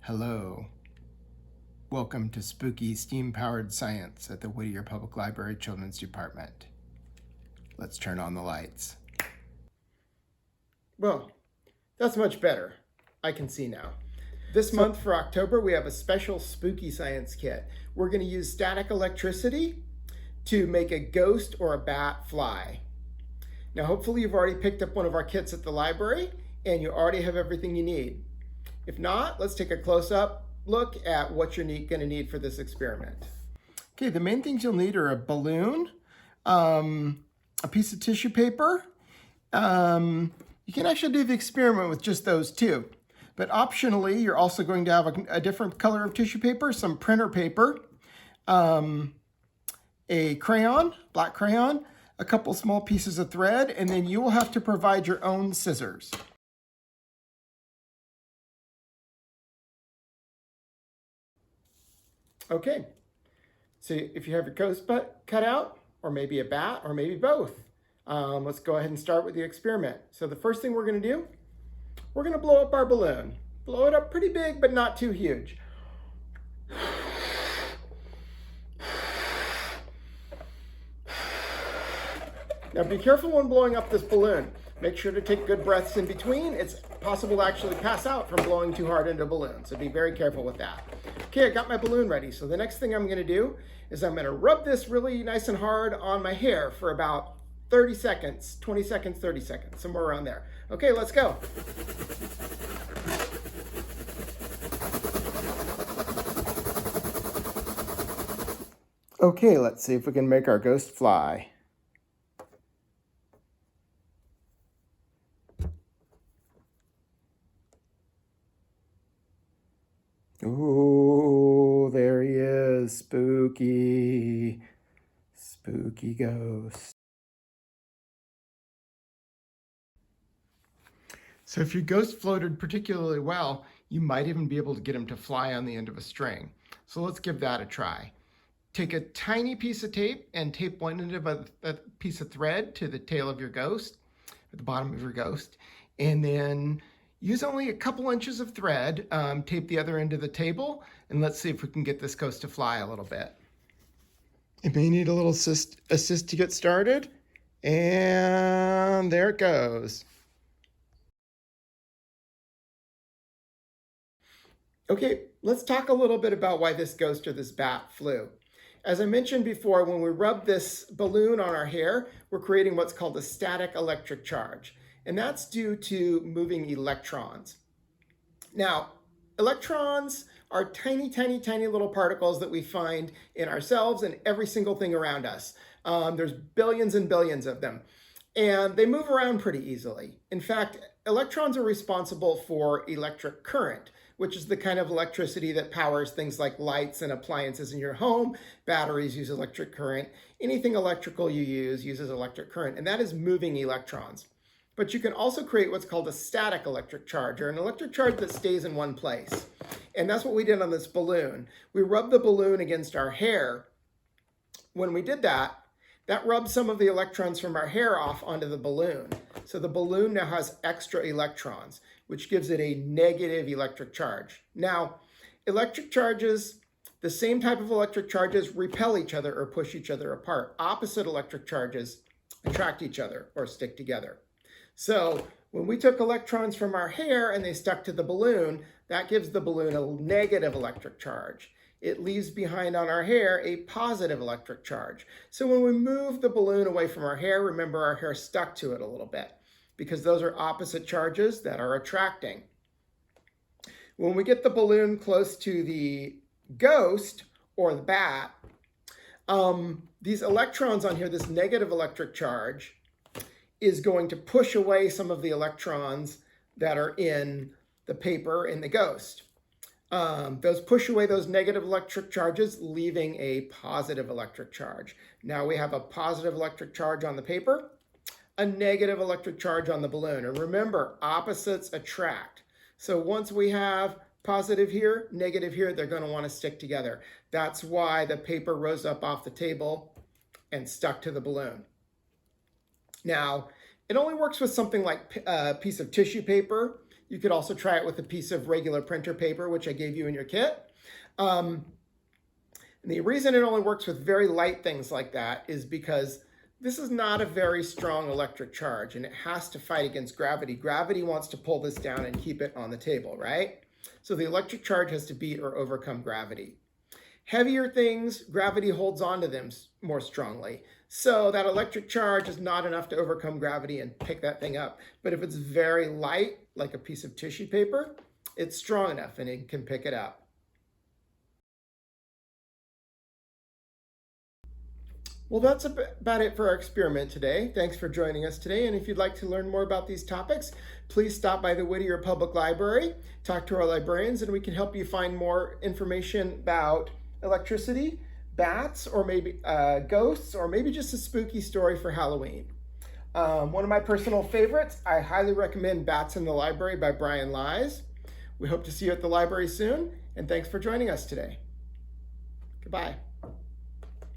Hello. Welcome to Spooky Steam-Powered Science at the Whittier Public Library Children's Department. Let's turn on the lights. Well, that's much better. I can see now. This month for October, we have a special spooky science kit. We're going to use static electricity to make a ghost or a bat fly. Now, hopefully you've already picked up one of our kits at the library and you already have everything you need. If not, let's take a close-up look at what you're going to need for this experiment. Okay, the main things you'll need are a balloon, a piece of tissue paper. You can actually do the experiment with just those two. But optionally, you're also going to have a different color of tissue paper, some printer paper, a crayon, black crayon, a couple small pieces of thread, and then you will have to provide your own scissors. Okay, so if you have your ghost cut out, or maybe a bat, or maybe both, let's go ahead and start with the experiment. So the first thing we're going to do, we're going to blow up our balloon. Blow it up pretty big, but not too huge. Now be careful when blowing up this balloon. Make sure to take good breaths in between. It's possible to actually pass out from blowing too hard into a balloon, so be very careful with that. Okay, I got my balloon ready. So the next thing I'm going to do is I'm going to rub this really nice and hard on my hair for about 30 seconds, 20 seconds, 30 seconds, somewhere around there. Okay, let's go. Okay, let's see if we can make our ghost fly. Ooh, there he is, spooky, spooky ghost. So if your ghost floated particularly well, you might even be able to get him to fly on the end of a string. So let's give that a try. Take a tiny piece of tape and tape one end of a piece of thread to the tail of your ghost, at the bottom of your ghost, and then use only a couple inches of thread, tape the other end of the table, and let's see if we can get this ghost to fly a little bit. It may need a little assist to get started, and there it goes. Okay, let's talk a little bit about why this ghost or this bat flew. As I mentioned before, when we rub this balloon on our hair, we're creating what's called a static electric charge. And that's due to moving electrons. Now, electrons are tiny, tiny, tiny little particles that we find in ourselves and every single thing around us. There's billions and billions of them. And they move around pretty easily. In fact, electrons are responsible for electric current, which is the kind of electricity that powers things like lights and appliances in your home. Batteries use electric current. Anything electrical you use uses electric current, and that is moving electrons. But you can also create what's called a static electric charge, or an electric charge that stays in one place. And that's what we did on this balloon. We rubbed the balloon against our hair. When we did that, that rubbed some of the electrons from our hair off onto the balloon. So the balloon now has extra electrons, which gives it a negative electric charge. Now, electric charges, the same type of electric charges, repel each other or push each other apart. Opposite electric charges attract each other or stick together. So when we took electrons from our hair and they stuck to the balloon, that gives the balloon a negative electric charge. It leaves behind on our hair a positive electric charge. So when we move the balloon away from our hair, remember our hair stuck to it a little bit because those are opposite charges that are attracting. When we get the balloon close to the ghost or the bat, these electrons on here, this negative electric charge, is going to push away some of the electrons that are in the paper in the ghost. Those push away those negative electric charges, leaving a positive electric charge. Now we have a positive electric charge on the paper, a negative electric charge on the balloon. And remember, opposites attract. So once we have positive here, negative here, they're going to want to stick together. That's why the paper rose up off the table and stuck to the balloon. Now, it only works with something like a piece of tissue paper. You could also try it with a piece of regular printer paper, which I gave you in your kit. And the reason it only works with very light things like that is because this is not a very strong electric charge, and it has to fight against gravity. Gravity wants to pull this down and keep it on the table, right? So the electric charge has to beat or overcome gravity. Heavier things, gravity holds on to them more strongly. So that electric charge is not enough to overcome gravity and pick that thing up. But if it's very light, like a piece of tissue paper, it's strong enough and it can pick it up. Well, that's about it for our experiment today. Thanks for joining us today. And if you'd like to learn more about these topics, please stop by the Whittier Public Library, talk to our librarians, and we can help you find more information about electricity, bats, or maybe ghosts, or maybe just a spooky story for Halloween. One of my personal favorites, I highly recommend Bats in the Library by Brian Lies. We hope to see you at the library soon, and thanks for joining us today. Goodbye.